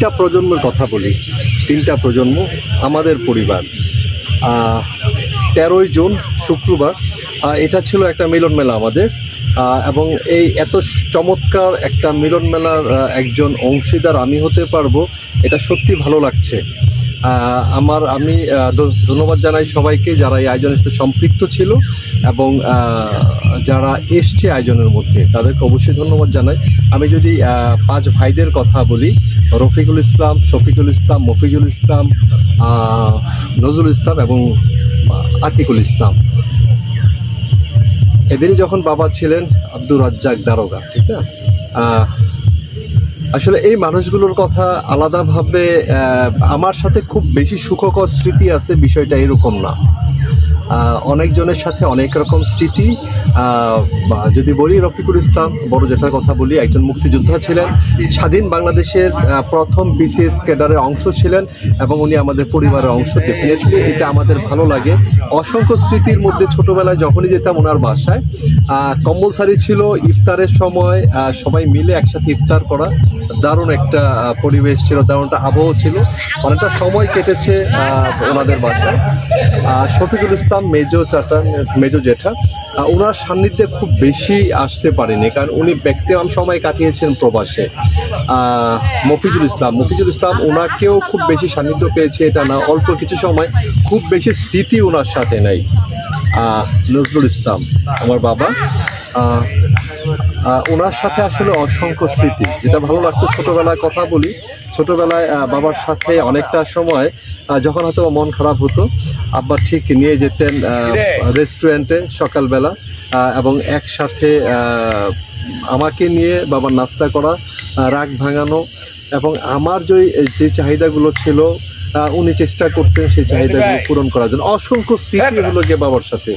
তিনটা প্রজন্মের কথা বলি, তিনটা প্রজন্ম আমাদের পরিবার। 13ই জুন শুক্রবার এটা ছিল একটা মিলন মেলা আমাদের, এবং এই এত চমৎকার একটা মিলন মেলার একজন অংশীদার আমি হতে পারবো, এটা সত্যি ভালো লাগছে। আমি ধন্যবাদ জানাই সবাইকে যারা এই আয়োজনের সাথে সম্পৃক্ত ছিল এবং যারা এসছে আয়োজনের মধ্যে, তাদেরকে অবশ্যই ধন্যবাদ জানাই। আমি যদি 5 ভাইদের কথা বলি, রফিকুল ইসলাম, শফিকুল ইসলাম, মফিজুল ইসলাম, নজরুল ইসলাম এবং আতিকুল ইসলাম, এদেরই যখন বাবা ছিলেন আব্দুর রাজ্জাক দারোগা, ঠিক না? আসলে এই মানুষগুলোর কথা আলাদাভাবে আমার সাথে খুব বেশি সুখকর স্মৃতি আছে, বিষয়টা এরকম না। অনেকজনের সাথে অনেক রকম স্মৃতি। যদি বলি রফিকুল ইসলাম বড় জেঠার কথা বলি, একজন মুক্তিযোদ্ধা ছিলেন, স্বাধীন বাংলাদেশের প্রথম বিসিএস ক্যাডারের অংশ ছিলেন এবং উনি আমাদের পরিবারের অংশ। ডেফিনেটলি এটা আমাদের ভালো লাগে। অসংখ্য স্মৃতির মধ্যে ছোটোবেলায় যখনই যেতাম ওনার বাসায়, কম্পালসারি ছিল ইফতারের সময় সবাই মিলে একসাথে ইফতার করা। দারুণ একটা পরিবেশ ছিল, দারুণ একটা আবহাওয়া ছিল, অনেকটা সময় কেটেছে ওনাদের বাসায়। শফিকুল ইসলাম মেজো জেঠা, ওনার সান্নিধ্যে খুব বেশি আসতে পারেনি, কারণ উনি ম্যাক্সিমাম সময় কাটিয়েছেন প্রবাসে। মফিজুল ইসলাম ওনাকেও খুব বেশি সান্নিধ্য পেয়েছে এটা না, অল্প কিছু সময়, খুব বেশি স্মৃতি ওনার সাথে নাই। নজরুল ইসলাম আমার বাবা, ওনার সাথে আসলে অসংখ্য স্মৃতি। যেটা ভালো লাগতো, ছোটোবেলায় কথা বলি, ছোটোবেলায় বাবার সাথে অনেকটা সময় যখন হয়তো মন খারাপ হতো, আব্বা ঠিক নিয়ে যেতেন রেস্টুরেন্টে সকালবেলা, এবং একসাথে আমাকে নিয়ে বাবার নাস্তা করা, রাগ ভাঙানো, এবং আমার যে চাহিদাগুলো ছিল উনি চেষ্টা করতেন সেই চাহিদাগুলো পূরণ করার জন্য। অসংখ্য স্মৃতি হলো গিয়ে বাবার সাথে।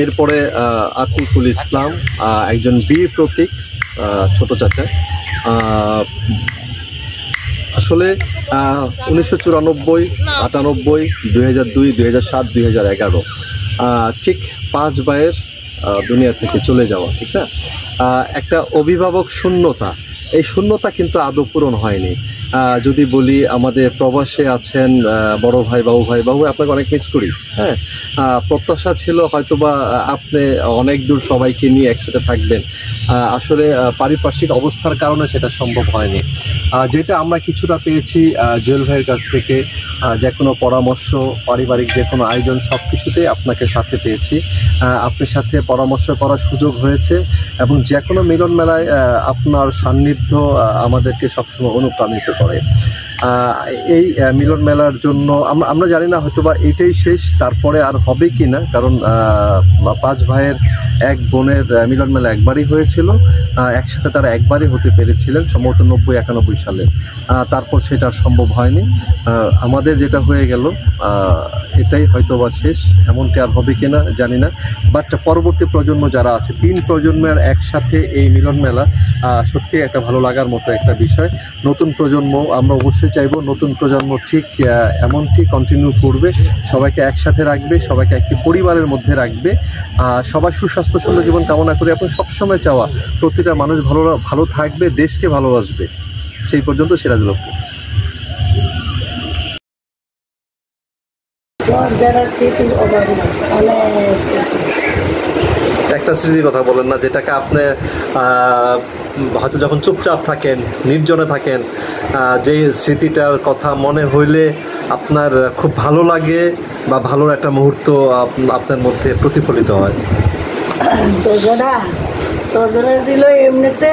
এরপরে আতিকুল ইসলাম, একজন বীর প্রতীক, ছোট চাচা। আসলে 1994, 98, 2002, 2007, 2011 ঠিক 5 ভাইয়ের দুনিয়া থেকে চলে যাওয়া, ঠিক না? একটা অভিভাবক শূন্যতা, এই শূন্যতা কিন্তু আদৌ পূরণ হয়নি। যদি বলি আমাদের প্রবাসে আছেন বড় ভাই, বাবু ভাই আপনাকে অনেক মিস করি। হ্যাঁ, প্রত্যাশা ছিল হয়তোবা আপনি অনেক দূর সবাইকে নিয়ে একসাথে থাকবেন, আসলে পারিপার্শ্বিক অবস্থার কারণে সেটা সম্ভব হয়নি। যেটা আমরা কিছুটা পেয়েছি জুয়েল ভাইয়ের কাছ থেকে, যে কোনো পরামর্শ, পারিবারিক যে কোনো আয়োজন, সব কিছুতেই আপনাকে সাথে পেয়েছি। আপনার সাথে পরামর্শ করার সুযোগ হয়েছে এবং যে কোনো মিলন মেলায় আপনার সান্নিধ্য আমাদেরকে সবসময় অনুপ্রাণিত করে। এই মিলন মেলার জন্য আমরা জানি না হয়তোবা এটাই শেষ, তারপরে আর হবে কি না, কারণ 5 ভাইয়ের এক বোনের মিলন মেলা একবারই হয়েছিল, একসাথে তারা একবারই হতে পেরেছিলেন সম্ভবত 90-91 সালে। তারপর সেটা সম্ভব হয়নি। আমাদের যেটা হয়ে গেল এটাই হয়তোবা শেষ, এমনটি আর হবে কিনা জানি না। বাট পরবর্তী প্রজন্ম যারা আছে, 3 প্রজন্মের একসাথে এই মিলন মেলা সত্যি একটা ভালো লাগার মতো একটা বিষয়। নতুন প্রজন্ম আমরা অবশ্যই চাইবো নতুন প্রজন্ম ঠিক এমনটি কন্টিনিউ করবে, সবাইকে একসাথে রাখবে, সবাইকে একটি পরিবারের মধ্যে রাখবে। সবাই সুস্বাস্থ্য সুন্দর জীবন কামনা করে এবং সবসময় চাওয়া প্রতিটা মানুষ ভালো থাকবে, দেশকে ভালোবাসবে। সেই পর্যন্ত সিরাজুল হক। একটা স্মৃতির কথা বলেন না, যেটাকে আপনি হয়তো যখন চুপচাপ থাকেন, নির্জনে থাকেন, যে স্মৃতিটার কথা মনে হইলে আপনার খুব ভালো লাগে বা ভালোর একটা মুহূর্ত আপনার মধ্যে প্রতিফলিত হয়। তোর ছিল এমনিতে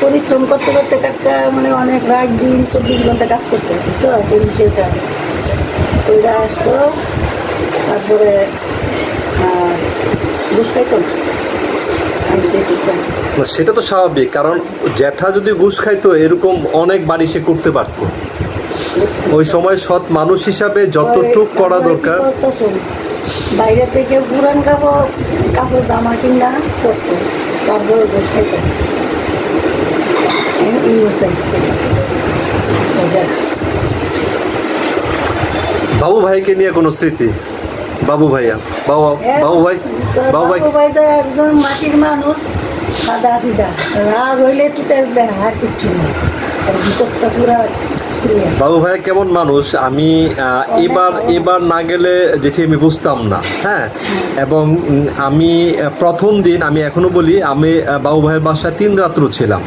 পরিশ্রম করতে করতে কাজটা, মানে অনেক রাত দিন 24 ঘন্টা কাজ করতে হতো, ওইটা আসতো। তারপরে সেটা তো স্বাভাবিক, কারণ জ্যাঠা যদি ঘুষ খাইতো এরকম অনেক বাড়ি সে করতে পারত। ওই সময় সৎ মানুষ হিসাবে যতটুক করা দরকার, বাইরে থেকে পুরান কাপড় জামা কিনা করতো, তারপরে ঘুষ খাইতো। বাবু ভাইকে নিয়ে কোনো স্মৃতি? বাবু ভাই তো একজন মাটির মানুষ, সাদা সিধা, রাগ হইলে একটু তেজ দেয় না, আর কিচ্ছু না, আর ভিতরটা পুরা clear। বাবু ভাইয়া কেমন মানুষ আমি এবার না গেলে যেটি আমি বুঝতাম না, হ্যাঁ। এবং আমি প্রথম দিন, আমি এখনো বলি, আমি বাবু ভাইয়ের বাসায় 3 রাত্র ছিলাম।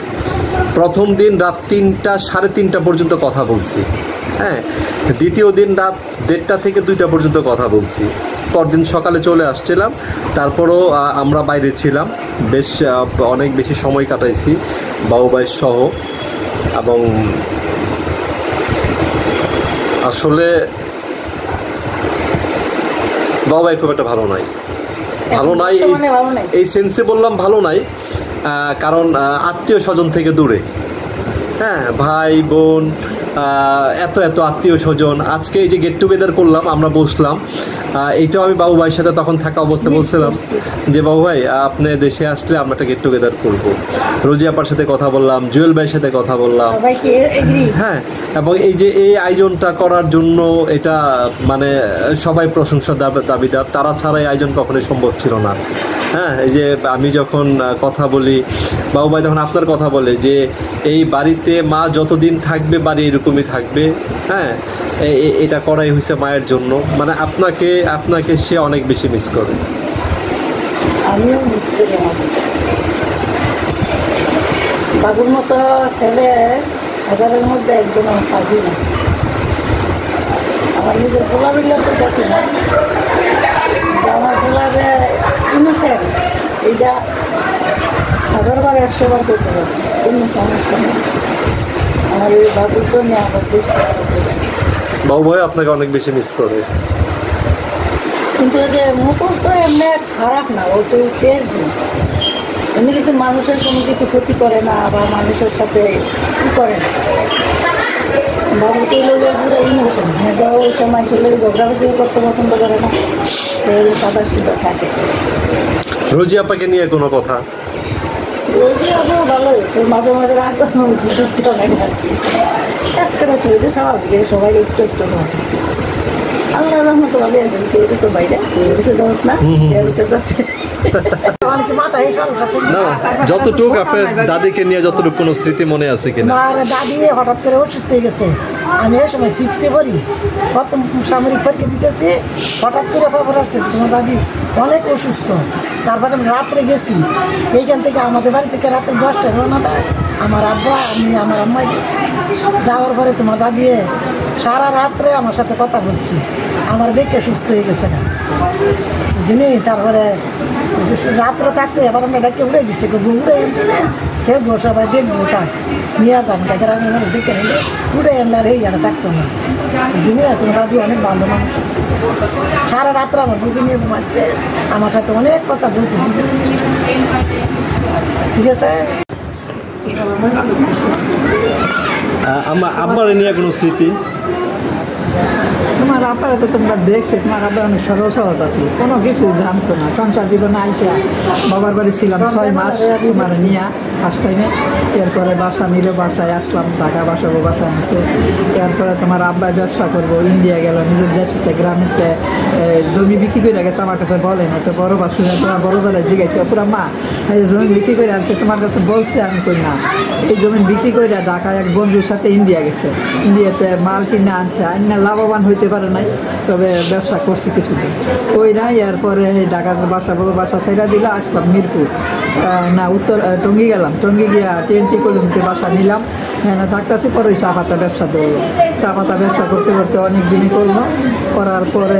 প্রথম দিন রাত 3টা, 3:30 পর্যন্ত কথা বলছি, হ্যাঁ। দ্বিতীয় দিন রাত 1:30 থেকে 2টা পর্যন্ত কথা বলছি। পরদিন সকালে চলে আসছিলাম। তারপরও আমরা বাইরে ছিলাম, বেশ অনেক বেশি সময় কাটাইছি বাবু ভাই সহ। এবং আসলে বাবু ভাই খুব একটা ভালো নাই, এই সেন্সে বললাম ভালো নাই, কারণ আত্মীয় স্বজন থেকে দূরে, হ্যাঁ, ভাই বোন, এত আত্মীয় স্বজন। আজকে এই যে গেট টুগেদার করলাম, আমরা বসলাম, এইটাও আমি বাবু ভাইয়ের সাথে তখন থাকা অবস্থায় বলছিলাম যে বাবু ভাই আপনি দেশে আসলে আমরা একটা গেট টুগেদার করবো। রোজি আপার সাথে কথা বললাম, জুয়েল ভাইয়ের সাথে কথা বললাম, হ্যাঁ। এবং এই যে এই আয়োজনটা করার জন্য এটা মানে সবাই প্রশংসার দাবিদার, তারা ছাড়া এই আয়োজন কখনোই সম্ভব ছিল না, হ্যাঁ। এই যে আমি যখন কথা বলি, বাবু ভাই যখন আপনার কথা বলে যে এই বাড়িতে মা যতদিন থাকবে বাড়ি এরকমই থাকবে, হ্যাঁ, এটা করাই হয়েছে মায়ের জন্য। মানে আপনাকে সে অনেক বেশি মিস করে। আমিও মিস করি বাবুর মতো ছেলে হাজারের মধ্যে একজন পাবি না। আমার নিজের গোলাপিল্লা করতেছি না, আমার গোলাপে ইনোসেন্ট, এইটা 1000 বার 100 বার করতে পারে, কোনো সমস্যা নেই। আমার এই বাবুর জন্য আমার বেশি বাবু ভাই আপনাকে অনেক বেশি মিস করে। কিন্তু এই যে মুকুল তো এমনি খারাপ না, ও তো পেয়েছি এমনি, কিন্তু মানুষের কোনো কিছু ক্ষতি করে না বা মানুষের সাথে কি করে না। বাবু তো লোকের পুরো ইনোসেন্ট, মেয়েটাও ওই সময় চলে ঝগড়াঝাটি করতে পছন্দ করে না, সাদা সিধা থাকে। রোজি আপাকে নিয়ে কোনো কথা? রোজি আপু ভালো হয়েছে, মাঝে মাঝে রাগ দুধটা লাগে আর কি, একটা ছিল যে স্বাভাবিক, সবাই একটু ঘটে। আল্লাহ রহমত ভালো আছে, কেউ তো বাইরে দোষ না, যাচ্ছে যতটুকু আপনার দাদিকে নিয়ে যতটুকু কোনো স্মৃতি মনে আছে কিনা? দাদি হঠাৎ করে অসুস্থ হয়ে গেছে, আমি এই সময় 6-এ পড়ি, প্রথম সামরিক পরীক্ষা দিতেছি, হঠাৎ করে খবর আসছে তোমার দাদি অনেক অসুস্থ। তারপরে আমি রাত্রে গেছি, এইখান থেকে আমাদের বাড়ি থেকে রাত্রে 10টায় রওনা দেয় আমার আব্বা, আমি আমার আম্মাই গেছি। যাওয়ার পরে তোমার দাদি সারা রাত্রে আমার সাথে কথা বলছি, আমার দেখে সুস্থ হয়ে গেছে না যিনি। তারপরে রাত্রে থাকতো, এবার আমরা ডাকে উড়ে দিচ্ছি, উড়ে এনছি না, দেখবো সবাই দেখবো, তাই নিয়ে যান কাকে আমি দেখে নিলে উড়ে এনলে আর এই আর থাকতো না যিনি। তোমার দাদি অনেক ভালো মানুষ, সারা রাত্রে আমার বুকে নিয়ে ঘুমাচ্ছে, আমার সাথে অনেক কথা বলছে জীবন। ঠিক আছে, আমার আব্বার নিয়ে কোনো স্মৃতি? তোমার আব্বারে তো তোমরা দেখছো, তোমার আব্বা অনেক সরল সহজ আছে, কোনো কিছু জানতো না। সংসার জীবনে আইসা বাবার বাড়ি ছিলাম 6 মাস তোমার নিয়ে ফার্স্ট টাইমে। এরপরে বাসা নিল, বাসায় আসলাম, ঢাকা বাসাবো, বাসা নিছে। এরপরে তোমার আব্বাই ব্যবসা করবো, ইন্ডিয়া গেল, নিজের দেশে গ্রামেতে জমি বিক্রি করে গেছে, আমার কাছে বলে না। তো বড় বাসুনে তোমার বড় জায়গায় জিজ্ঞাসা, পুরা মা এই জমি বিক্রি করে আনছে, তোমার কাছে বলছে? আমি কই না, এই জমি বিক্রি করে ঢাকায় এক বন্ধুর সাথে ইন্ডিয়া গেছে, ইন্ডিয়াতে মাল কিনে আনছে, আইনা লাভবান হইতে পারে নাই, তবে ব্যবসা করছি কিছুদিন ওই নাই। এরপরে ঢাকার বাসা ছেড়া দিলে আসলাম মিরপুর, না উত্তর টঙ্গী গেলাম, টঙ্গী গিয়া TNT কলোনিতে বাসা নিলাম, হ্যাঁ না থাকতেছি। পরে ওই চা পাতা ব্যবসা ধরলো, চা পাতা ব্যবসা করতে করতে অনেক দিনই করলো, করার পরে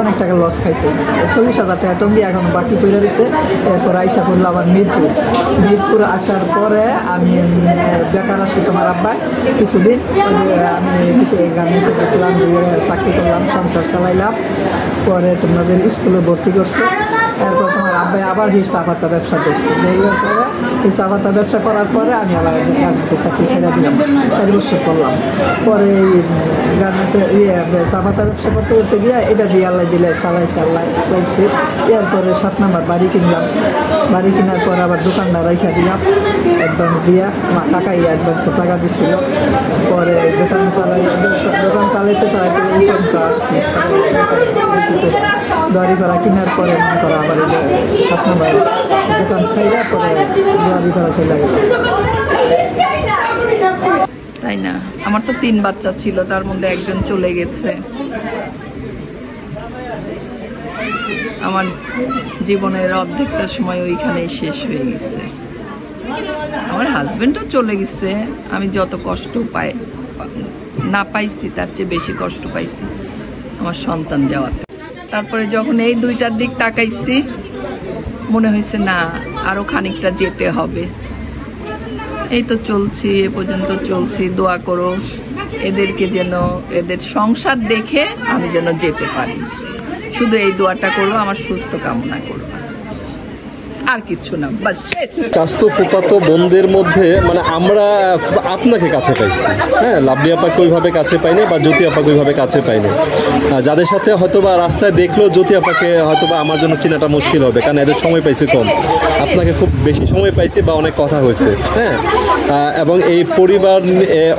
অনেক টাকা লস খাইছে, 40,000 টাকা টঙ্গী এখন বাকি পড়ে রয়েছে। এরপর আইসা করলো আবার মিরপুর আসার পরে আমি বেকার আছি তোমার আব্বাই কিছুদিন, আমি কিছু গার্মেন্টসে দেখলাম, চাকরি করলাম, সংসার চালাইলাম। পরে তোমাদের স্কুলে ভর্তি করছে। এরপর তোমার আব্বাই আবার এই চা পাতা ব্যবসা করছে, দেখবার পরে এই চা পাতা ব্যবসা করার পরে আমি আবার গার্মেন্টসের চাকরি ছেড়ে দিলাম, 4 বছর করলাম। পরে এই গার্মেন্টসের চা পাতা ব্যবসা করতে করতে গিয়ে এটা দিয়ে আল্লাহ দিলে চালাইছে, আল্লাহ চলছে। এরপরে 7 নম্বর বাড়ি কিনলাম, বাড়ি কেনার পর আবার দোকানদার রাইখা দিলাম, অ্যাডভান্স দিয়া অ্যাডভান্সে টাকা দিচ্ছিল। পরে দোকান চালাইতে এই পর্যন্ত আসছি, দড়ি করা কেনার পরে মনে করো আবার 7 নম্বর দোকান ছাইরা পরে বাড়ি করা চলে গেল। তাই না, আমার তো 3 বাচ্চা ছিল, তার মধ্যে একজন চলে গেছে। আমার জীবনের অর্ধেকটা সময় ওইখানেই শেষ হয়ে গেছে। আমার হাজবেন্ডও চলে গেছে। আমি যত কষ্ট না পাইছি তার চেয়ে বেশি কষ্ট পাইছি আমার সন্তান যাওয়াতে। তারপরে যখন এই 2টার দিক তাকাইছি, মনে হয়েছে না আরো খানিকটা যেতে হবে। এই তো চলছি, এ পর্যন্ত চলছি। দোয়া করো এদেরকে যেন, এদের সংসার দেখে আমি যেন যেতে পারি। শুধু এই দোয়াটা করো, আমার সুস্থ কামনা করো, আর কিচ্ছু না। বাস চাস্তো ফুপাতো বোনদের মধ্যে মানে আমরা আপনাকে কাছে পাইছি, হ্যাঁ, লাভলি আপাকে ওইভাবে কাছে পাইনি বা জ্যোতি আপাকে ওইভাবে কাছে পাইনি। যাদের সাথে হয়তোবা রাস্তায় দেখলেও জ্যোতি আপাকে হয়তোবা আমার জন্য চেনাটা মুশকিল হবে, কারণ এদের সময় পাইছি কম। আপনাকে খুব বেশি সময় পাইছি বা অনেক কথা হয়েছে, হ্যাঁ। এবং এই পরিবার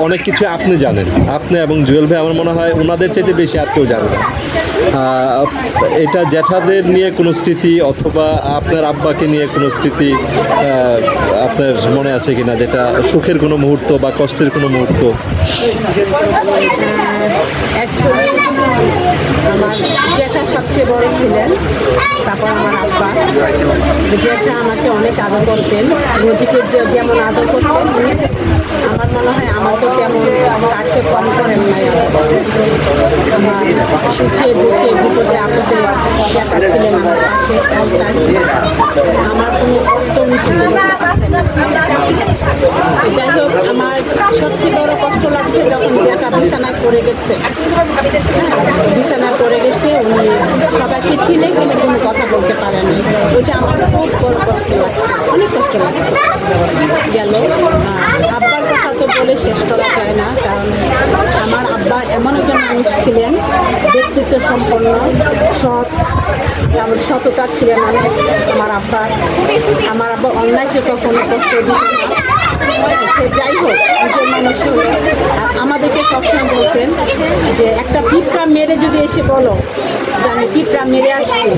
অনেক কিছু আপনি জানেন, আপনি এবং জুয়েল ভাই আমার মনে হয় ওনাদের চাইতে বেশি আর কেউ জানে না। এটা জ্যাঠাদের নিয়ে কোনো স্মৃতি অথবা আপনার আব্বাকে নিয়ে কোনো স্মৃতি আপনার মনে আছে কিনা, যেটা সুখের কোনো মুহূর্ত বা কষ্টের কোনো মুহূর্ত? অ্যাকচুয়ালি আমার জ্যাঠা সবচেয়ে বড় ছিলেন, তারপর আমার আব্বা। জ্যাঠা আমাকে অনেক আদর করতেন, রোজিকে যেমন আদর করতেন উনি, আমার মনে হয় আমাকে তেমন তার চেয়ে কম করেন নাই। আমার সুখে দুঃখে বিপদে আপদে জ্যাঠা ছিলেন আমার পাশে। আমার কোনো কষ্ট নিশ্চিত করতে পারতেন না। যাই হোক, আমার সবচেয়ে বড় কষ্ট লাগছে যখন জ্যাঠা বিছানায় পড়ে গেছে। বিছানায় পড়ে গেছে, উনি সবাইকে চিনে কিন্তু কোনো কথা বলতে পারেনি। ওইটা আমার খুব বড় কষ্ট লাগছে, অনেক কষ্ট লাগছে। গেল আব্বার কথা তো বলে শেষ করা যায় না, কারণ আমার আব্বা এমন একজন মানুষ ছিলেন, ব্যক্তিত্ব সম্পন্ন, সৎ, সততা ছিলেন অনেক আমার আব্বার। আমার আব্বা অন্যায়কে কখনো কষ্ট দিত না। সে যাই হোক নিজের মানুষ হলো। আর আমাদেরকে সবসময় বলতেন যে একটা পিঁপড়া মেরে যদি এসে বলো যে আমি পিঁপড়া মেরে আসছি,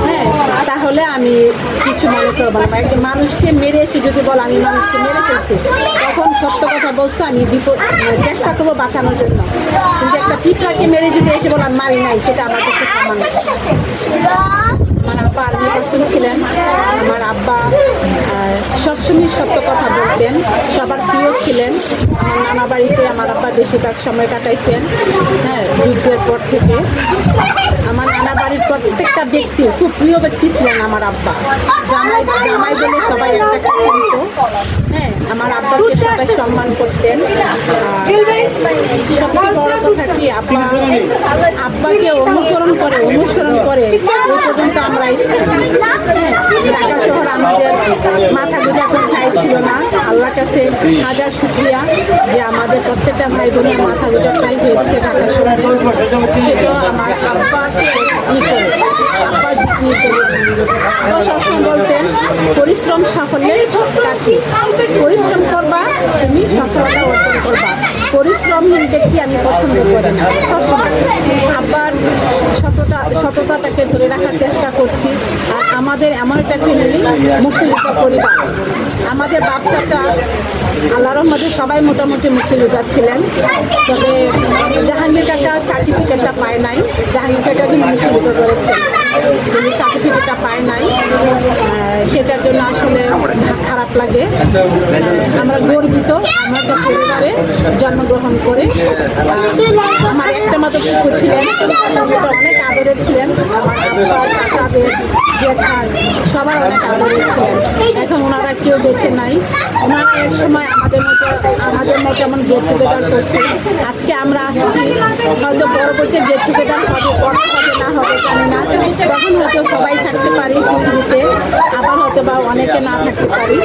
হ্যাঁ, তাহলে আমি কিছু মনে করবো না। একটা মানুষকে মেরে এসে যদি বলো আমি মানুষকে মেরে ফেলছি, তখন সত্য কথা বলছো, আমি বিপদ চেষ্টা করবো বাঁচানোর জন্য। কিন্তু একটা পিঁপড়াকে মেরে যদি এসে বলো আমি মারি নাই, সেটা আমার কাছে সমান। আমার আব্বা আর্মি পার্সন ছিলেন। আমার আব্বা সবসময় সত্য কথা বলতেন, সবার প্রিয় ছিলেন। আমার নানা বাড়িতে আমার আব্বা বেশিরভাগ সময় কাটাইছেন, হ্যাঁ, যুদ্ধের পর থেকে। আমার নানা বাড়ির প্রত্যেকটা ব্যক্তি খুব প্রিয় ব্যক্তি ছিলেন আমার আব্বা। জামাই জামাই বলে সবাই একটা চিনত, হ্যাঁ। আমার আব্বাকে সবাই সম্মান করতেন। সবচেয়ে বড় কথা কি, আব্বাকে অনুকরণ করে অনুসরণ করে এই পর্যন্ত আমরা এসেছি। ঢাকা শহর আমাদের মাথা গোঁজা করে ঠাই ছিল না। আল্লাহর কাছে হাজার শুকরিয়া যে আমাদের প্রত্যেকটা ভাই বোনের মাথা গোঁজা ঠাই হয়েছে ঢাকা শহরে। সেটাও আমার আব্বা আব্বার সবসময় বলতেন পরিশ্রম সাফল্যের কাছে, পরিশ্রম করবা তুমি সফলতা অর্জন করবা। পরিশ্রমহীন ব্যক্তি আমি পছন্দ করি না। সবসময় আব্বার সততাটাকে ধরে রাখার চেষ্টা করছি। আর আমাদের এমন একটা ফ্যামিলি, মুক্তিযোদ্ধা পরিবার। আমাদের বাপ চাচা আল্লাহর রহমতে সবাই মোটামুটি মুক্তিযোদ্ধা ছিলেন, তবে জাহাঙ্গীর কাকা সার্টিফিকেটটা পায় নাই। জাহাঙ্গীর কাকা কিন্তু মুক্তিযুদ্ধ করেছেন, কিন্তু সার্টিফিকেটটা পায় নাই। সেটার জন্য আসলে খারাপ লাগে। আমরা গর্বিত আমরা তো পরিবারে জন্মগ্রহণ করে। আমার একটা মাত্র পুকুর ছিলেন, অনেক আদরের ছিলেন। আমার আব্বা কাকাদের জেঠার সবার অনেক আদরের ছিলেন। এখন ওনারা কেউ বেঁচে নাই। ওনারা এক সময় আমাদের মতো যেমন গেট টুগেদার করছে। আজকে আমরা আসছি, হয়তো পরবর্তী গেট টুগেদার হবে, পরে হবে না হবে জানি না। তখন হয়তো সবাই থাকতে পারি পৃথিবীতে, আবার হয়তো বা অনেকে না থাকতে পারি।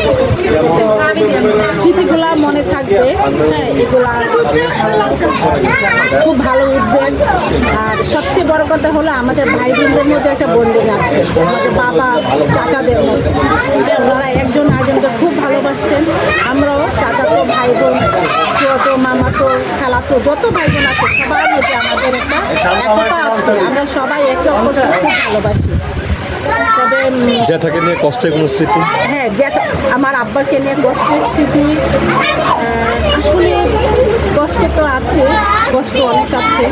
স্মৃতিগুলা মনে থাকবে, হ্যাঁ, এগুলা খুব ভালো উদ্যোগ। আর সবচেয়ে বড় কথা হলো আমাদের ভাই বোনদের মধ্যে একটা বন্ডিং আছে, আমাদের বাবা চাচাদের মধ্যে। ওনারা একজন আরেকজনকে খুব ভালোবাসতেন। আমরাও চাচাতো ভাই বোন, তো মামাতো খালাতো যত ভাই বোন আছে সবার মধ্যে আমাদের একটা একতা আছে। আমরা সবাই একে অপরকে খুব ভালোবাসি। তবে জ্যাঠাকে নিয়ে কষ্টের কোনো স্মৃতি? হ্যাঁ, আমার আব্বাকে নিয়ে কষ্টের স্মৃতি আসলে কষ্ট তো আছে, কষ্ট অনেক আছে।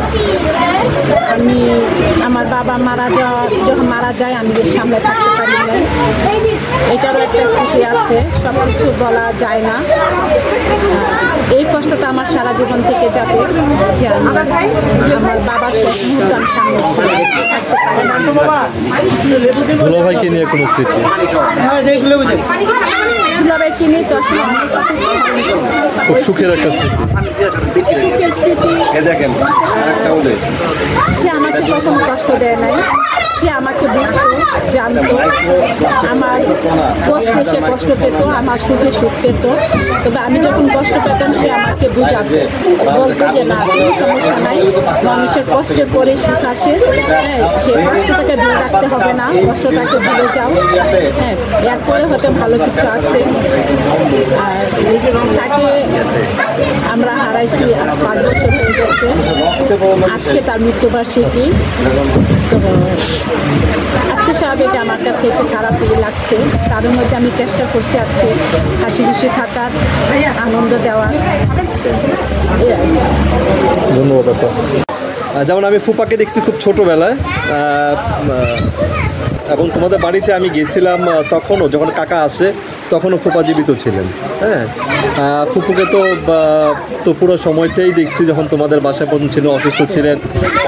আমার বাবা যখন মারা যায় আমি সামনে থাকতে পারি না, এটারও একটা স্মৃতি আছে, সব কিছু বলা যায় না। এই কষ্টটা আমার সারা জীবন থেকে যাবে যে আমার বাবার শেষ মুহূর্তে আমি সামনে থাকতে পারি না। দুলাভাইকে নিয়ে কোনো স্মৃতি? দুলাভাইকে নিয়ে তো আসলে অনেক খুব সুখের একটা স্মৃতি। সুখের স্মৃতি, সে আমাকে কখনো কষ্ট দেয় নাই, সে আমাকে বুঝতো, জানতো, আমার কষ্টে সে কষ্ট পেত, আমার সুখে সুখ পেত। তবে আমি যখন কষ্ট পেতাম সে আমাকে বুঝাতো, বলতো যে না কোনো সমস্যা নাই, মানুষের কষ্টের পরে সুখ আসে। হ্যাঁ, সে কষ্টটাকে দূরে রাখতে হবে না, কষ্টটাকে ভুলে যাও। হ্যাঁ, এরপরে হয়তো ভালো কিছু আছে। আর তাকে আমরা হারাইছি আজ 5 বছর হয়ে গেছে, আজকে তার মৃত্যুবার্ষিকী। তো আজকে স্বাভাবিক আমার কাছে একটু খারাপই লাগছে, তার মধ্যে আমি চেষ্টা করছি আজকে হাসি খুশি থাকার, আনন্দ দেওয়ার। ধন্যবাদ আপা। যেমন আমি ফুপাকে দেখছি খুব ছোটোবেলায়, এবং তোমাদের বাড়িতে আমি গেছিলাম তখনও, যখন কাকা আসে তখনও ফুপা জীবিত ছিলেন। হ্যাঁ, ফুপুকে তো পুরো সময়টাই দেখছি যখন তোমাদের বাসায় পর্যন্ত ছিলেন, অসুস্থ ছিলেন,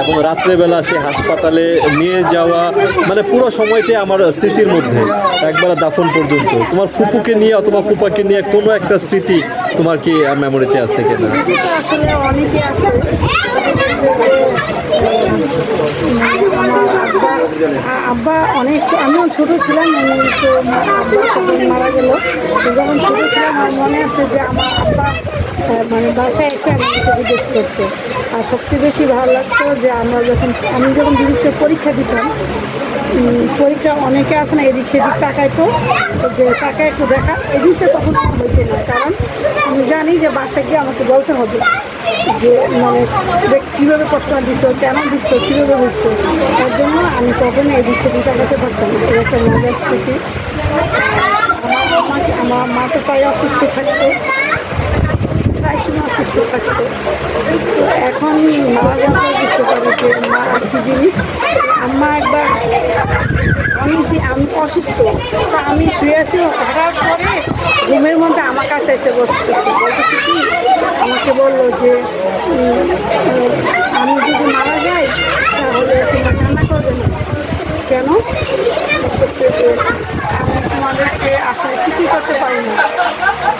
এবং রাত্রেবেলা সে হাসপাতালে নিয়ে যাওয়া, মানে পুরো সময়টাই আমার স্মৃতির মধ্যে, একবার দাফন পর্যন্ত। তোমার ফুপুকে নিয়ে অথবা ফুপাকে নিয়ে কোনো একটা স্মৃতি তোমার কি মেমোরিতে আছে কিনা? আসলে অনেকে আছে। আব্বা অনেক, আমিও ছোট ছিলাম, তো আব্বা তখন মারা গেল। যখন ছোট ছিলাম আমার মনে আছে যে আমার আব্বা মানে বাসায় এসে আমাকে জিজ্ঞেস করতো। আর সবচেয়ে বেশি ভালো লাগতো যে আমি যখন বিশেষ করে পরীক্ষা দিতাম, পরীক্ষা অনেকে আসে না এদিক সেদিক তাকাইতো, যে টাকা একটু দেখা, এই জিনিসটা তখন হইতো না। কারণ আমি জানি যে বাসায় গিয়ে আমাকে বলতে হবে যে মানে কীভাবে কষ্ট দিচ্ছ, কেন দিচ্ছ, কীভাবে হচ্ছে। তার জন্য আমি কখনো এদিক সেদিক তাকাতে পারতাম না। এই একটা মজার স্মৃতি। আমার মা তো প্রায় অসুস্থ থাকতো, প্রায় সময় অসুস্থ থাকতো। তো এখন মারা যাওয়ার বুঝতে পারি যে মা একটি জিনিস। আম্মা একবার অনেকদিন আমি অসুস্থ, তা আমি শুয়ে আছি, হঠাৎ করে ঘুমের মধ্যে আমার কাছে এসে বলতেছি কি, আমাকে বললো যে আমি যদি মারা যাই তাহলে তোমরা কান্না করবে না কেন? বলতেছে যে আমি তোমাদেরকে আশায় কিছুই করতে পারি না,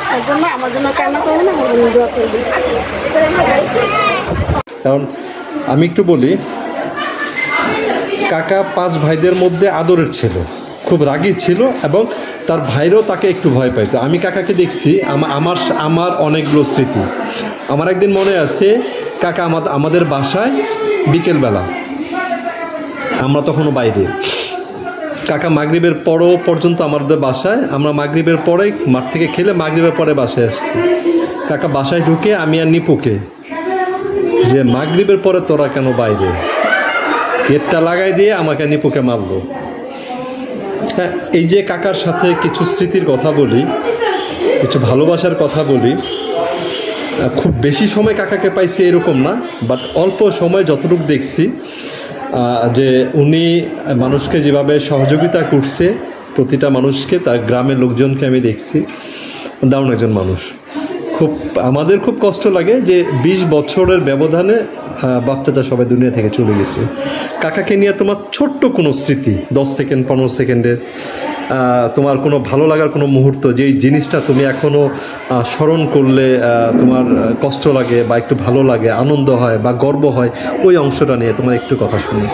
তার জন্য আমার জন্য কান্না করবে না, আমার জন্য দোয়া করবে। কারণ আমি একটু বলি, কাকা 5 ভাইদের মধ্যে আদরের ছিল, খুব রাগী ছিল, এবং তার ভাইরাও তাকে একটু ভয় পাইতো। আমি কাকাকে দেখছি, আমার অনেকগুলো স্মৃতি। আমার একদিন মনে আছে, কাকা আমাদের বাসায় বিকেলবেলা, আমরা তখনও বাইরে, কাকা মাগরিবের পর্যন্ত আমাদের বাসায়, আমরা মাগরিবের পরে মাঠ থেকে খেলে মাগরিবের পরে বাসায় আসছি। কাকা বাসায় ঢুকে আমি আর নিপুকে যে মাগরিবের পরে তোরা কেন বাইরে, গেটটা লাগাই দিয়ে আমাকে নিপুকে মারলো। হ্যাঁ, এই যে কাকার সাথে কিছু স্মৃতির কথা বলি, কিছু ভালোবাসার কথা বলি। খুব বেশি সময় কাকাকে পাইছি এরকম না, বাট অল্প সময় যতটুকু দেখছি যে উনি মানুষকে যেভাবে সহযোগিতা করছে, প্রতিটা মানুষকে, তার গ্রামের লোকজনকে আমি দেখছি, দারুণ একজন মানুষ। আমাদের খুব কষ্ট লাগে যে 20 বছরের ব্যবধানে বাচ্চাটা সবাই দুনিয়া থেকে চলে গেছে। কাকাকে নিয়ে তোমার ছোট্ট কোনো স্মৃতি, 10 সেকেন্ড 15 সেকেন্ডের, তোমার কোনো ভালো লাগার কোনো মুহূর্ত, যেই জিনিসটা তুমি এখনও স্মরণ করলে তোমার কষ্ট লাগে বা একটু ভালো লাগে, আনন্দ হয় বা গর্ব হয়, ওই অংশটা নিয়ে তোমার একটু কথা শুনি।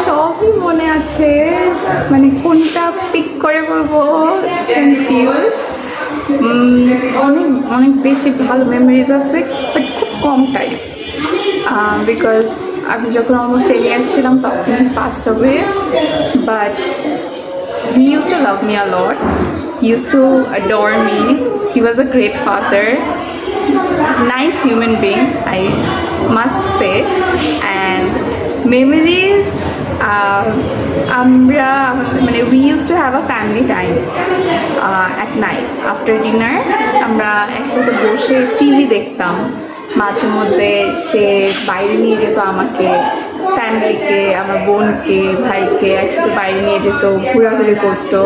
সবই মনে আছে, মানে কোনটা পিক করে বলবো কনফিউজড। অনেক বেশি ভালো মেমোরিজ আছে, বাট খুব কম টাইম, বিকজ আমি যখন অলমোস্ট 10 years ছিলাম তখন he passed away, but he used to love me a lot, he used to adore me, he was a great father, nice human being I must say. And memories আমরা মানে we used to have a family time at night after dinner আমরা একসাথে বসে TV দেখতাম মাঝে মধ্যে সে বাইরে নিয়ে যেত আমাকে ফ্যামিলিকে আমার বোনকে ভাইকে একসাথে বাইরে নিয়ে যেত ঘোরাঘুরি করতো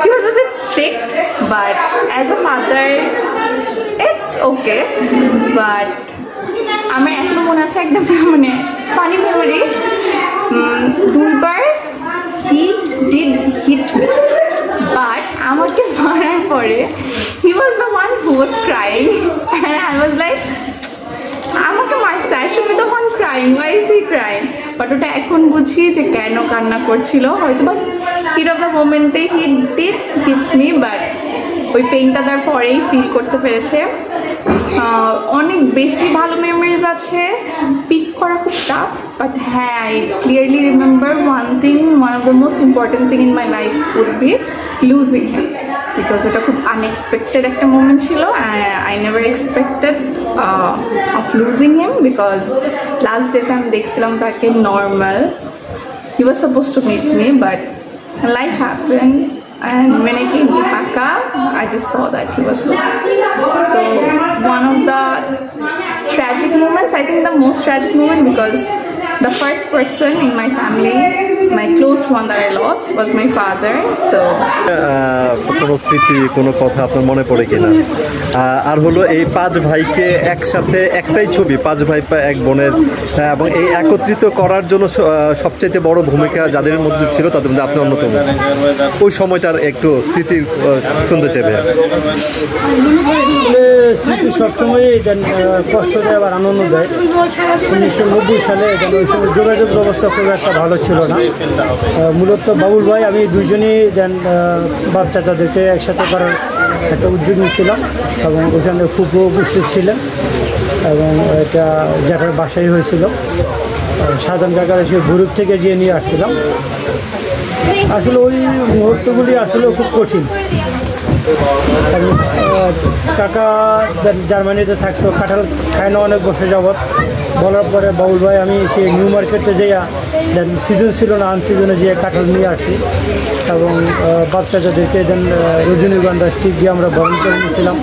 he was a bit strict but as a father it's okay but আমার এখনো মনে আছে একটা মানে ফানি মেমোরি দুইবার he did hit me but আমাকে মারার পরে he was the one who was crying and I was like আমাকে মারছে I should be the one crying why is he crying but ওটা এখন বুঝি যে কেন কান্না করছিল হয়তো বা heat of the momentে he did hit me but ওই পেইনটা তার পরেই ফিল করতে পেরেছে অনেক বেশি ভালো মেমোরিজ আছে পিক করা খুব টাফ বাট হ্যাঁ I clearly remember one of the most important thing in my life would be losing him because এটা খুব আনএক্সপেক্টেড একটা মোমেন্ট ছিল I never expected of losing him because last ডেতে আমি দেখছিলাম তাকে normal he was supposed to meet me but life happened and when I came to Dhaka I just saw that he was so one of the tragic moments I think the most tragic moment because the first person in my family my close one that I lost was my father so কোনো স্মৃতি কোনো কথা আপনার মনে পড়ে কিনা আর হলো এই 5 ভাইকে একসাথে একটাই ছবি 5 ভাই এক বোনের এবং এই একত্রিত করার জন্য সবচেয়ে বড় ভূমিকা যাদের মধ্যে ছিল তাদের মধ্যে আপনি অন্যতম ওই সময়টার একটু স্মৃতি শুনতে চাইবে স্মৃতি সবসময় কষ্ট দেয় আবার আনন্দ দেয় 1990 সালে ওই সময় যোগাযোগ ব্যবস্থা খুব একটা ভালো ছিল না মূলত বাবুল ভাই আমি দুজনই বাপ চাচাদেরকে একসাথে করার একটা উদ্যোগ নিয়েছিলাম এবং ওখানে ফুপু উপস্থিত ছিলেন এবং এটা জ্যাঠার বাসায় হয়েছিল সাধারণ কাকার এসে ভুরুক থেকে যেয়ে নিয়ে আসছিলাম আসলে ওই মুহূর্তগুলি আসলে খুব কঠিন কাকা জার্মানিতে থাকতো কাঁঠাল খায় না অনেক বছর যাবৎ বলার পরে বাবুল ভাই আমি সেই নিউ মার্কেটে যাইয়া সিজন ছিল না আনসিজনে যেয়ে কাঁঠাল নিয়ে আসি এবং বাচ্চাদেরকে রজনীগন্ধা স্টিক দিয়ে আমরা বরণ করে নিয়েছিলাম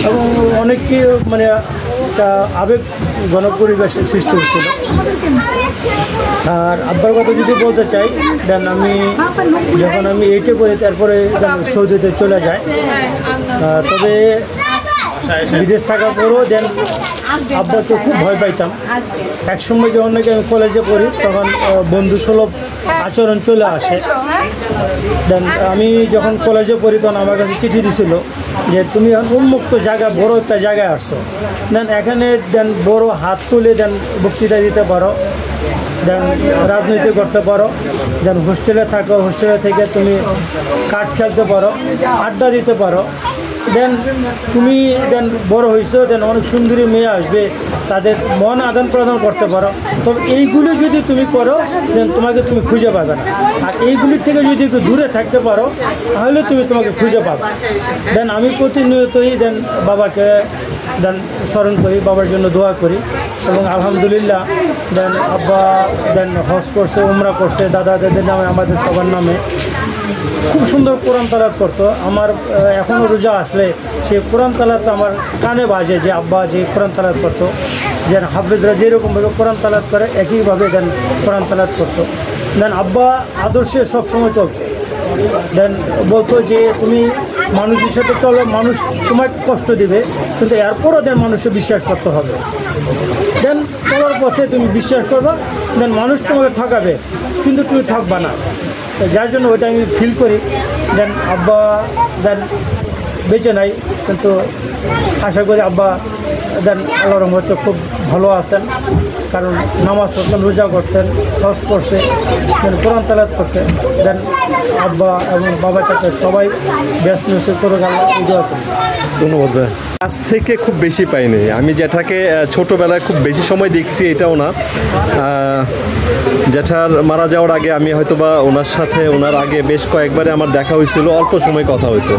এবং অনেককে মানে একটা আবেগ গণপরিবেশের সৃষ্টি হচ্ছিল আর আব্বার কথা যদি বলতে চাই আমি যখন আমি 8-এ পড়ি তারপরে সৌদিতে চলে যাই তবে বিদেশ থাকার পরেও আব্বাকে খুব ভয় পাইতাম একসময় যখন নাকি আমি কলেজে পড়ি তখন বন্ধুসুলভ আচরণ চলে আসে আমি যখন কলেজে পড়ি তখন আমার কাছে চিঠি দিছিল যে তুমি উন্মুক্ত জায়গায় বড় একটা জায়গায় আসছো এখানে বড় হাত তুলে বক্তৃতা দিতে পারো রাজনীতি করতে পারো হোস্টেলে থাকো হোস্টেলে থেকে তুমি কার্ড খেলতে পারো আড্ডা দিতে পারো তুমি বড় হয়েছো অনেক সুন্দরী মেয়ে আসবে তাদের মন আদান প্রদান করতে পারো তবে এইগুলো যদি তুমি করো তোমাকে তুমি খুঁজে পাবে না আর এইগুলির থেকে যদি একটু দূরে থাকতে পারো তাহলে তুমি তোমাকে খুঁজে পাবে আমি প্রতিনিয়তই বাবাকে স্মরণ করি বাবার জন্য দোয়া করি এবং আলহামদুলিল্লাহ আব্বা হজ করছে উমরা করছে দাদা দাদের নামে আমাদের সবার নামে খুব সুন্দর কোরআন তালাত করতো আমার এখনও রোজা আসলে সেই কোরআন তালাত আমার কানে বাজে যে আব্বা যে কোরআন তালাত করতো হাফেজরা যেরকমভাবে কোরআন তালাত করে একইভাবে কোরআন তালাত করতো আব্বা আদর্শে সবসময় চলতো বলতো যে তুমি মানুষের সাথে চলো মানুষ তোমাকে কষ্ট দিবে কিন্তু এরপরও মানুষের বিশ্বাস করতে হবে চলার পথে তুমি বিশ্বাস করবা মানুষ তোমাকে ঠকাবে কিন্তু তুমি ঠকবা না যার জন্য ওইটা আমি ফিল করি আব্বা বেঁচে নাই কিন্তু আশা করি আব্বা আল্লাহর রহমতে খুব ভালো আছেন কারণ নামাজ পড়তেন রোজা করতেন হজ করছে কোরআন তালাত করতেন আব্বা এবং বাবা চাচা সবাই ব্যস্ত করুক আল্লাহ দোয়া করি ধন্যবাদ। কাছ থেকে খুব বেশি পাইনি। আমি জ্যাঠাকে ছোটবেলায় খুব বেশি সময় দেখছি এটাও না। জ্যাঠার মারা যাওয়ার আগে আমি হয়তোবা ওনার সাথে ওনার আগে বেশ কয়েকবারে আমার দেখা হয়েছিল, অল্প সময় কথা হইতো।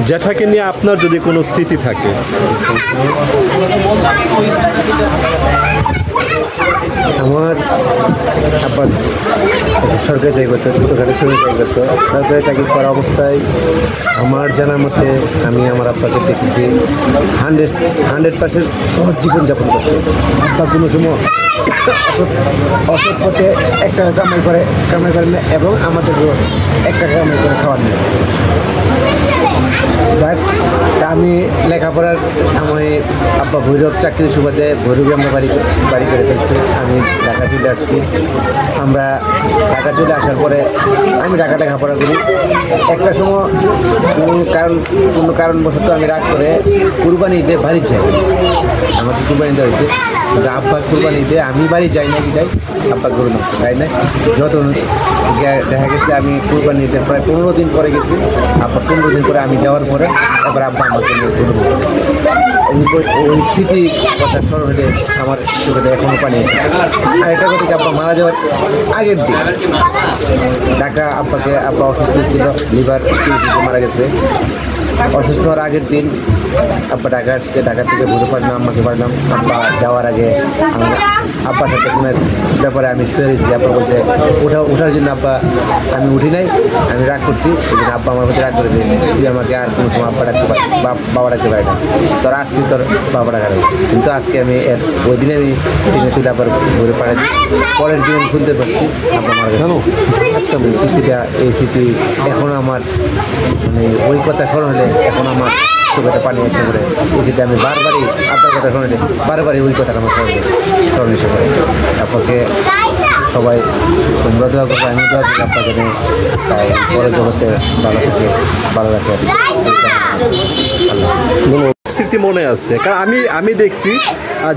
জ্যাঠাকে নিয়ে আপনার যদি কোনো স্মৃতি থাকে? আমার আব্বা সরকারি চাকরি করতো, ছোটোখাটো সরকারি চাকরি করতো। সরকারি চাকরি করা অবস্থায় আমার জানার মতে আমি আমার আব্বাকে দেখেছি 100% সহজ জীবনযাপন করছে। আব্বা কোনো সময় অসৎ পথে একটা কামাই করেন না এবং আমাদেরও একটা কামাই করে খাওয়ার নেই। যাক, আমি লেখাপড়ার আমি আব্বা ভৈরব চাকরির সুবাদে ভৈরবে আমরা বাড়ি করে ফেলছি। আমি ঢাকা চলে আসছি। আমরা ঢাকা চলে আসার পরে আমি ঢাকা লেখাপড়া করি। একটা সময় কোনো কারণবশত আমি রাগ করে কুরবানি ঈদে বাড়ি যাই। আমাকে কুরবানি দিতে হয়েছে, কিন্তু আব্বা কুরবানি ঈদে আমি বাড়ি যাই না, বিদায় আব্বা গরু মাংস খাই না। যত দেখা গেছে আমি কুরবানি ঈদের প্রায় 15 দিন পরে গেছি। আব্বা 15 দিন পরে আমি যাওয়ার পরে এবার আব্বা আমাকে গরু ওই স্মৃতি কথা স্মরণ হলে আমার চোখে এখনো পানি এসে। আর এটা কথা আব্বা মারা যাওয়ার আগের দিন ঢাকা আব্বা অসুস্থ ছিল, লিভার মারা গেছে। অসুস্থ হওয়ার আগের দিন আব্বা ঢাকা আসছে, ঢাকা থেকে ঘুরে পারলাম, আম্মাকে পারলাম। আব্বা যাওয়ার আগে আব্বার সাথে কোনো ব্যাপারে আমি শুয়ে রয়েছি। আব্বা বলছে ওঠার জন্য আব্বা আমি উঠি নাই, আমি রাগ করছি। ওই জন্য আব্বা আমার প্রতি রাগ করেছে, তুই আমাকে আর কোনো সময় আব্বা ডাকতে পারি বাবা ডাকতে পারি না, তোর আজকে তোর বাবা ডাকা নেই। কিন্তু আজকে আমি ওই দিনে আমি ট্রেনে তুলে আবার ঘুরে পাড়াই দিই। পরের দিন আমি শুনতে পাচ্ছি আব্বা মারা গেছে। স্মৃতিটা এই স্মৃতি এখনো আমার মানে ওই কথা স্মরণ হলে এখন আমার চোখে পানি এসে করে। এই স্মৃতি আমি বারবারই আপনার কথা শুনলে বারবারই ওই কথাটা আমার স্মরণ এসে করে। আপনাকে সবাই তোমরা দোয়া করবো, আমি দোয়া করি আপনাকে তাই পরে জগতে ভালো রাখে। স্মৃতি মনে আছে, কারণ আমি দেখছি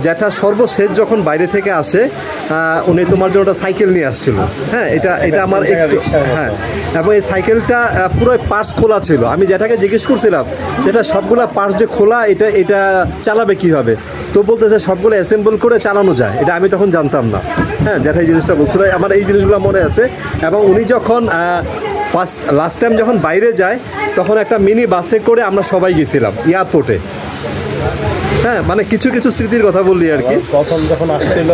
যেটা সর্বশেষ যখন বাইরে থেকে আসে উনি তোমার জন্য একটা সাইকেল নিয়ে আসছিল। হ্যাঁ, এটা আমার একটু হ্যাঁ, এবং এই সাইকেলটা পুরো পার্টস খোলা ছিল। আমি যেটাকে জিজ্ঞেস করছিলাম যেটা সবগুলা পার্টস যে খোলা, এটা চালাবে কিভাবে, তো বলতেছে সবগুলো অ্যাসেম্বল করে চালানো যায়। এটা আমি তখন জানতাম না। হ্যাঁ, যেটা এই জিনিসটা বলছিল, আমার এই জিনিসগুলো মনে আছে। এবং উনি যখন লাস্ট টাইম যখন বাইরে যায় তখন একটা মিনি বাসে করে আমরা সবাই গেছিলাম এয়ারপোর্টে। হ্যাঁ, মানে কিছু স্মৃতির কথা বললি আর কি। প্রথম যখন আসছিল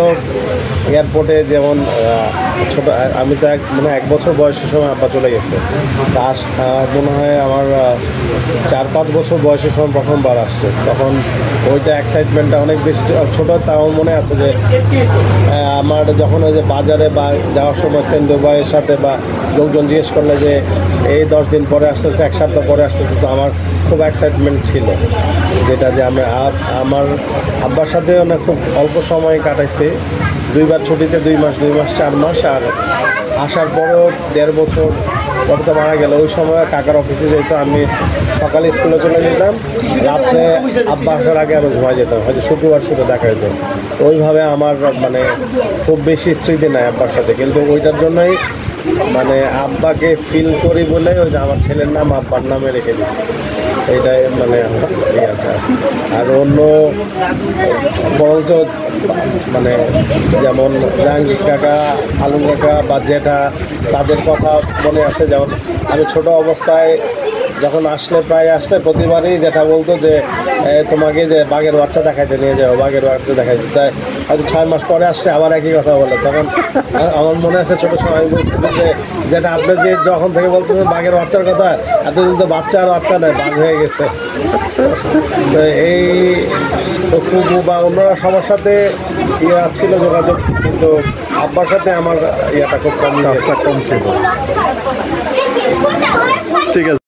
এয়ারপোর্টে, যেমন ছোট আমি তো এক বছর বয়সের সময় আব্বা চলে গেছে। তা মনে হয় আমার 4-5 বছর বয়সের সময় প্রথমবার আসছে। তখন ওইটা এক্সাইটমেন্টটা অনেক বেশি ছোট। তাও মনে আছে যে আমার যখন ওই যে বাজারে বা যাওয়ার সময় সেন্ডো ভাইয়ের সাথে বা লোকজন জিজ্ঞেস করলে যে এই 10 দিন পরে আসতেছে, 1 সপ্তাহ পরে আসতেছে, তো আমার খুব এক্সাইটমেন্ট ছিল। যেটা যে আমার আব্বার সাথে অনেক খুব অল্প সময় কাটাইছি। 2বার ছুটিতে, 2 মাস 4 মাস। আর আসার পরেও 1.5 বছর পরে তো মারা গেল। ওই সময় কাকার অফিসে যেত, আমি সকালে স্কুলে চলে যেতাম, রাত্রে আব্বা আসার আগে আমি ঘুমাই যেতাম। হয়তো শুক্রবার শুধু দেখা যেত। ওইভাবে আমার মানে খুব বেশি স্মৃতি নাই আব্বার সাথে, কিন্তু ওইটার জন্যই মানে আব্বাকে ফিল করি বলে ওই যে আমার ছেলের নাম আব্বার নামে রেখে দিচ্ছি। এইটাই মানে আর অন্য বরঞ্চ মানে যেমন জাহাঙ্গীর কাকা, আলম কাকা বা জেঠা, তাদের কথা মনে আছে। যেমন আমি ছোট অবস্থায় যখন প্রায় আসলে প্রতিবারই যেটা বলতো যে তোমাকে যে বাঘের বাচ্চা দেখাইতে নিয়ে যাও, বাঘের বাচ্চা দেখাইতে। তাই হয়তো 6 মাস পরে আসলে আবার একই কথা বলে। তখন আমার মনে আছে ছোটো সময় বলতেছে যে যেটা আপনি যে যখন থেকে বলতেছেন বাঘের বাচ্চার কথা, এতদিন তো বাচ্চা আর বাচ্চা নয়, বাঘ হয়ে গেছে। তো এই ফুবু বা অন্যরা সবার সাথে ছিল যোগাযোগ, কিন্তু আব্বার সাথে আমার ইয়েটা খুব কম, কাজটা কম ছিল। ঠিক আছে।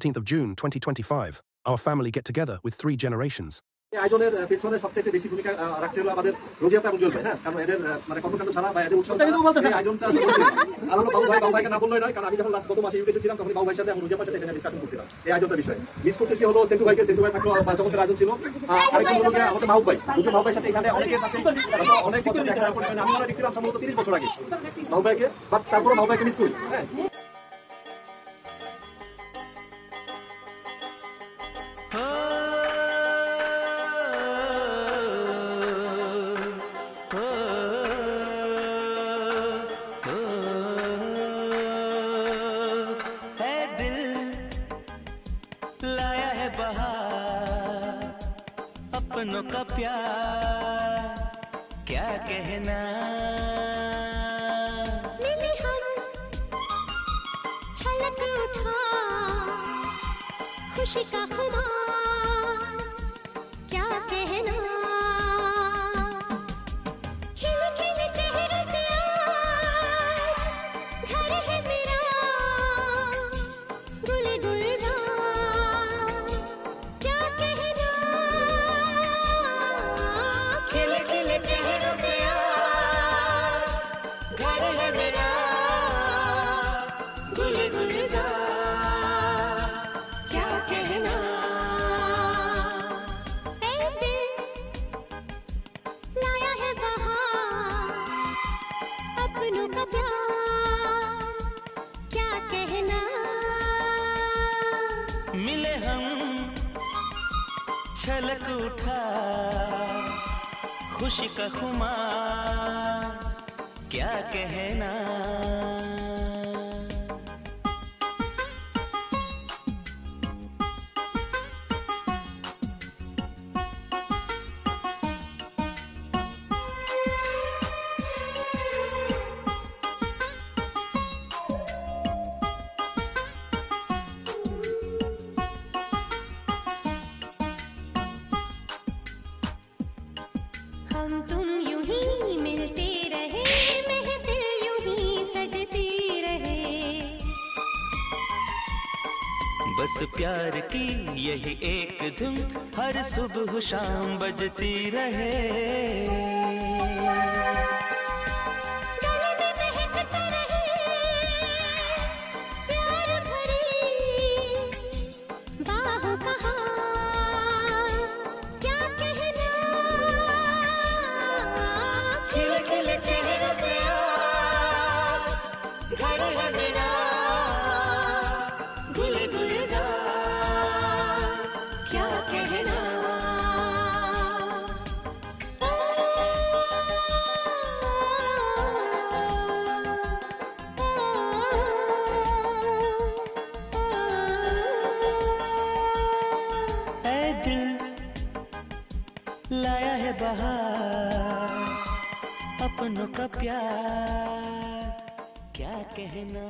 13th of June 2025, our family get together with 3 generations. এই আয়োজনের পেছনে সবচেয়ে বেশি ভূমিকা রাখছে হলো আমাদের রোজি আপা এবং জুয়েল ভাই, হ্যাঁ, কারণ এদের মানে কর্মকাণ্ড ছাড়া বা এদের উৎসাহ ছাড়া এই আয়োজনটা আর হলো বাবু ভাইকে না বললেই নয়, কারণ আমি যখন লাস্ট গত মাসে ইউকেতে ছিলাম তখন বাবু ভাইয়ের সাথে এবং রোজি আপার সাথে এখানে ডিসকাশন করছিলাম এই আয়োজনটার বিষয়ে। মিস করতেছি হলো সেন্টু ভাই থাকলো বা জগতের আয়োজন ছিল, আরেকজন হলো আমাদের মাহবুব ভাই, মাহবুব ভাইয়ের সাথে এখানে অনেকের সাথে অনেক বছর দেখা পরিচয় আমি আমরা দেখছিলাম সম্ভবত 30 বছর আগে মাহবুব ভাইকে, বাট তারপরে মাহবুব ভাইকে মিস করি, হ্যাঁ। अपनों का प्यार क्या कहना, मिले हम छलक उठा खुशी का खुमार क्या कहना, खिले खिले चेहरे से आज घर है मेरा गुले गुलजार क्या कहना, खिले खिले चेहरों से आज घर है मेरा गुले गुलजार क्या कहना, ऐ दिल लाया है बहार अपनों का प्यार क्या कहना, मिले हम छलक उठा खुशी का खुमार क्या कहना, हम तुम यूं ही मिलते रहे महफिल यूं ही सजती रहे, बस प्यार की यही एक धुन हर सुबह शाम बजती रहे, गले में महकता रहे प्यार भरी बाहों का हार क्या कहना, खिले खिले चेहरों से आज घर है मेरा गुले गुलजार क्या कहना, ऐ दिल लाया है बहार अपनों का प्यार क्या कहना।